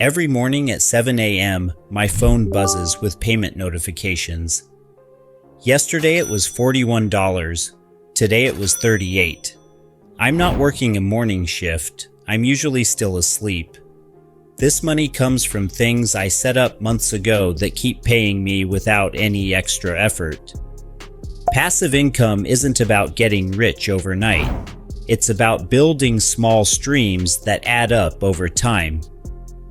Every morning at 7 a.m., my phone buzzes with payment notifications. Yesterday it was $41. Today it was $38. I'm not working a morning shift. I'm usually still asleep. This money comes from things I set up months ago that keep paying me without any extra effort. Passive income isn't about getting rich overnight. It's about building small streams that add up over time.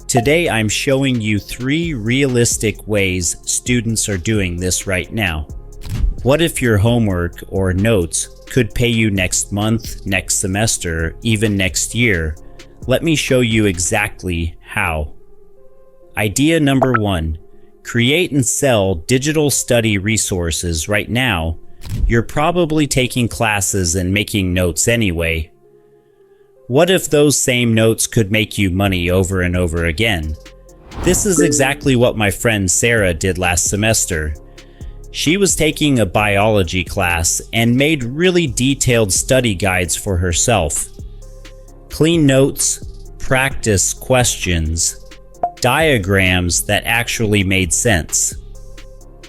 Today I'm showing you 3 realistic ways students are doing this right now. What if your homework or notes could pay you next month, next semester, even next year? Let me show you exactly how. Idea number 1. Create and sell digital study resources right now. You're probably taking classes and making notes anyway. What if those same notes could make you money over and over again? This is exactly what my friend Sarah did last semester. She was taking a biology class and made really detailed study guides for herself. Clean notes, practice questions, diagrams that actually made sense.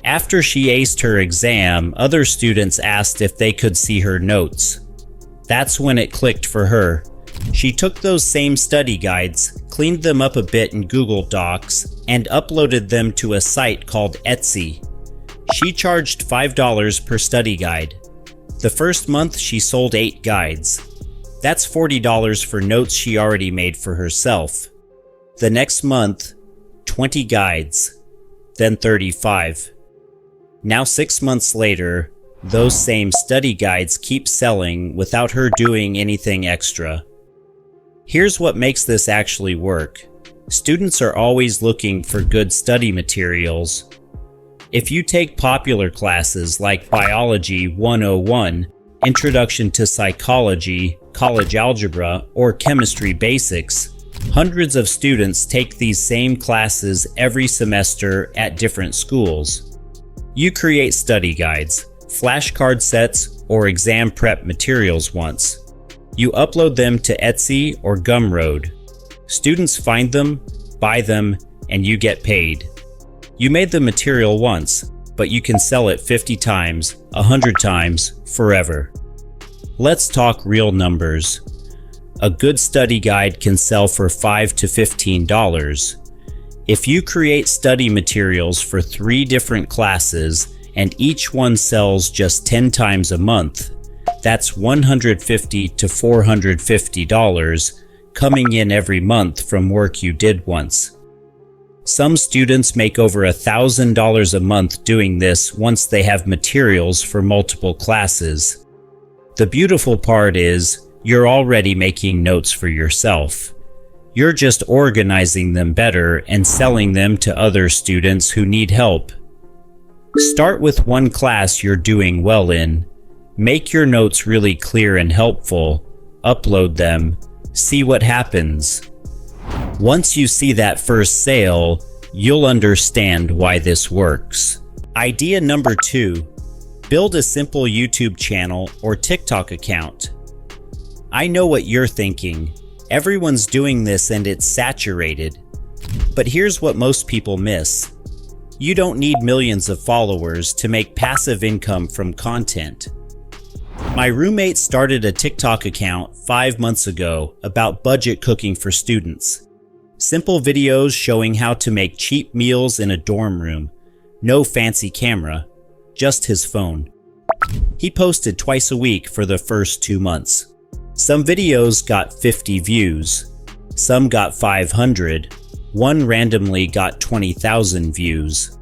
After she aced her exam, other students asked if they could see her notes. That's when it clicked for her. She took those same study guides, cleaned them up a bit in Google Docs, and uploaded them to a site called Etsy. She charged $5 per study guide. The first month she sold 8 guides. That's $40 for notes she already made for herself. The next month, 20 guides, then 35. Now 6 months later, those same study guides keep selling without her doing anything extra. Here's what makes this actually work. Students are always looking for good study materials. If you take popular classes like Biology 101, Introduction to Psychology, College Algebra, or Chemistry Basics, hundreds of students take these same classes every semester at different schools. You create study guides, flashcard sets, or exam prep materials once. You upload them to Etsy or Gumroad. Students find them, buy them, and you get paid. You made the material once, but you can sell it 50 times, 100 times, forever. Let's talk real numbers. A good study guide can sell for $5 to $15. If you create study materials for 3 different classes and each one sells just 10 times a month, that's $150 to $450 coming in every month from work you did once. Some students make over $1,000 a month doing this once they have materials for multiple classes. The beautiful part is, you're already making notes for yourself. You're just organizing them better and selling them to other students who need help. Start with one class you're doing well in. Make your notes really clear and helpful. Upload them. See what happens. Once you see that first sale, you'll understand why this works. Idea number 2. Build a simple YouTube channel or TikTok account. I know what you're thinking. Everyone's doing this and it's saturated. But here's what most people miss. You don't need millions of followers to make passive income from content. My roommate started a TikTok account 5 months ago about budget cooking for students. Simple videos showing how to make cheap meals in a dorm room. No fancy camera, just his phone. He posted twice a week for the first 2 months. Some videos got 50 views. Some got 500. One randomly got 20,000 views.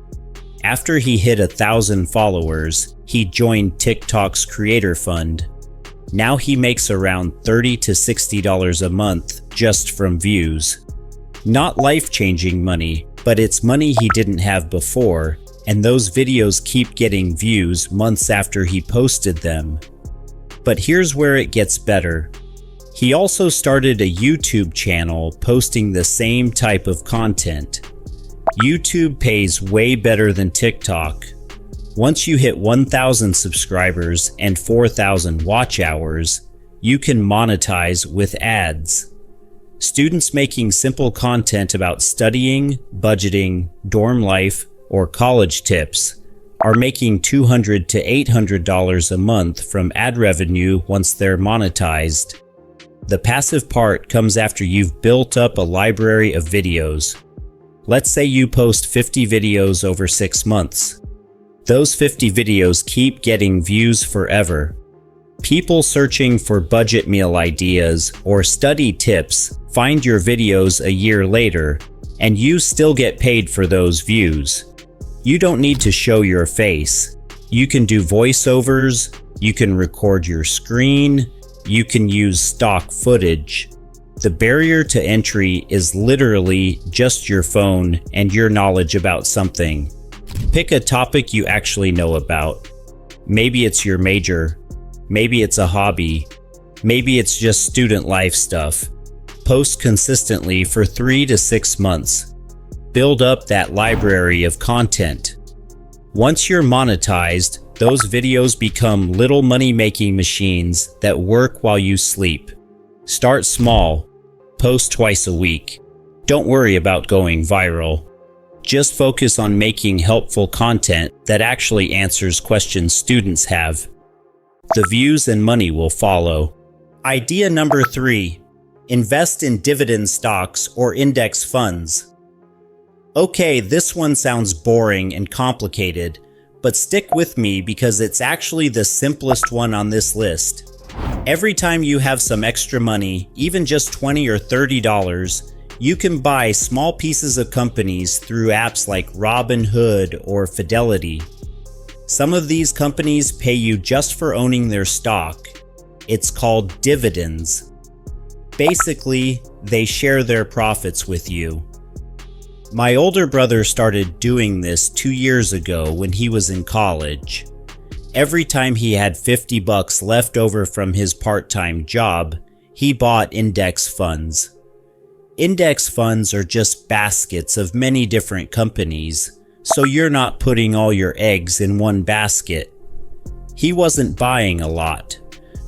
After he hit 1,000 followers, he joined TikTok's Creator Fund. Now he makes around $30 to $60 a month just from views. Not life-changing money, but it's money he didn't have before, and those videos keep getting views months after he posted them. But here's where it gets better. He also started a YouTube channel posting the same type of content. YouTube pays way better than TikTok. Once you hit 1,000 subscribers and 4,000 watch hours, you can monetize with ads. Students making simple content about studying, budgeting, dorm life, or college tips are making $200 to $800 a month from ad revenue once they're monetized. The passive part comes after you've built up a library of videos. Let's say you post 50 videos over 6 months. Those 50 videos keep getting views forever. People searching for budget meal ideas or study tips find your videos a year later, and you still get paid for those views. You don't need to show your face. You can do voiceovers, you can record your screen, you can use stock footage. The barrier to entry is literally just your phone and your knowledge about something. Pick a topic you actually know about. Maybe it's your major. Maybe it's a hobby. Maybe it's just student life stuff. Post consistently for 3 to 6 months. Build up that library of content. Once you're monetized, those videos become little money-making machines that work while you sleep. Start small. Post twice a week. Don't worry about going viral. Just focus on making helpful content that actually answers questions students have. The views and money will follow. Idea number 3. Invest in dividend stocks or index funds. Okay, this one sounds boring and complicated, but stick with me because it's actually the simplest one on this list. Every time you have some extra money, even just $20 or $30, you can buy small pieces of companies through apps like Robinhood or Fidelity. Some of these companies pay you just for owning their stock. It's called dividends. Basically, they share their profits with you. My older brother started doing this 2 years ago when he was in college. Every time he had $50 left over from his part-time job, he bought index funds. Index funds are just baskets of many different companies, so you're not putting all your eggs in one basket. He wasn't buying a lot,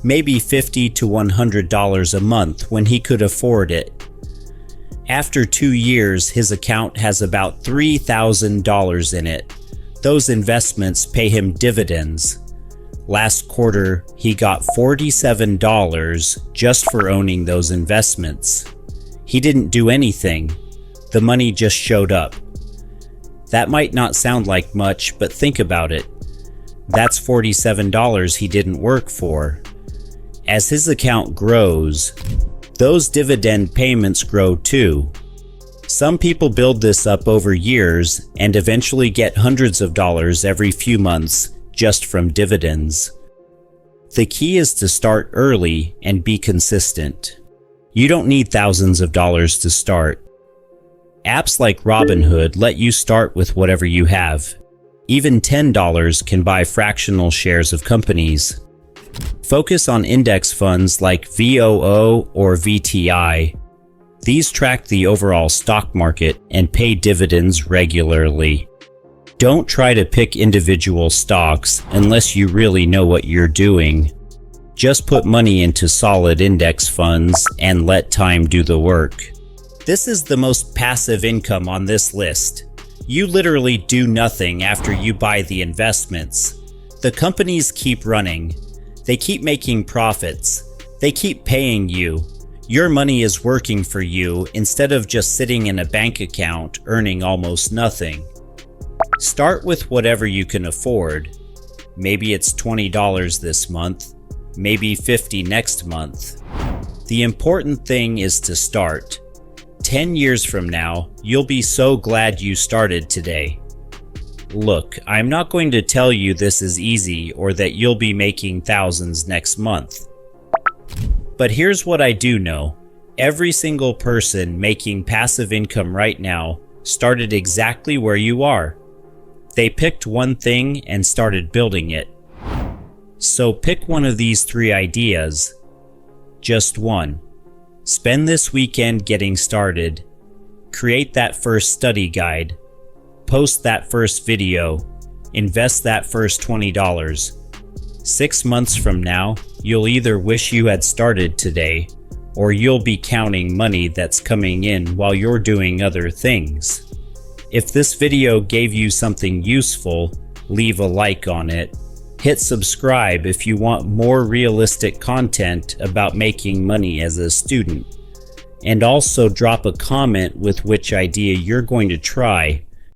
maybe $50 to $100 a month when he could afford it. After 2 years, his account has about $3,000 in it. Those investments pay him dividends. Last quarter, he got $47 just for owning those investments. He didn't do anything. The money just showed up. That might not sound like much, but think about it. That's $47 he didn't work for. As his account grows, those dividend payments grow too. Some people build this up over years and eventually get hundreds of dollars every few months just from dividends. The key is to start early and be consistent. You don't need thousands of dollars to start. Apps like Robinhood let you start with whatever you have. Even $10 can buy fractional shares of companies. Focus on index funds like VOO or VTI. These track the overall stock market and pay dividends regularly. Don't try to pick individual stocks unless you really know what you're doing. Just put money into solid index funds and let time do the work. This is the most passive income on this list. You literally do nothing after you buy the investments. The companies keep running. They keep making profits. They keep paying you. Your money is working for you instead of just sitting in a bank account earning almost nothing. Start with whatever you can afford. Maybe it's $20 this month, maybe $50 next month. The important thing is to start. 10 years from now, you'll be so glad you started today. Look, I'm not going to tell you this is easy or that you'll be making thousands next month. But here's what I do know. Every single person making passive income right now started exactly where you are. They picked one thing and started building it. So pick one of these 3 ideas. Just one. Spend this weekend getting started. Create that first study guide. Post that first video. Invest that first $20. 6 months from now, you'll either wish you had started today, or you'll be counting money that's coming in while you're doing other things. If this video gave you something useful, leave a like on it. Hit subscribe if you want more realistic content about making money as a student. And also drop a comment with which idea you're going to try